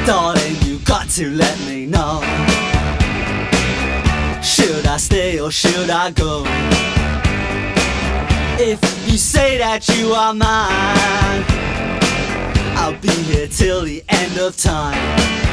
Darling, you got to let me know. Should I stay or should I go? If you say that you are mine, I'll be here till the end of time.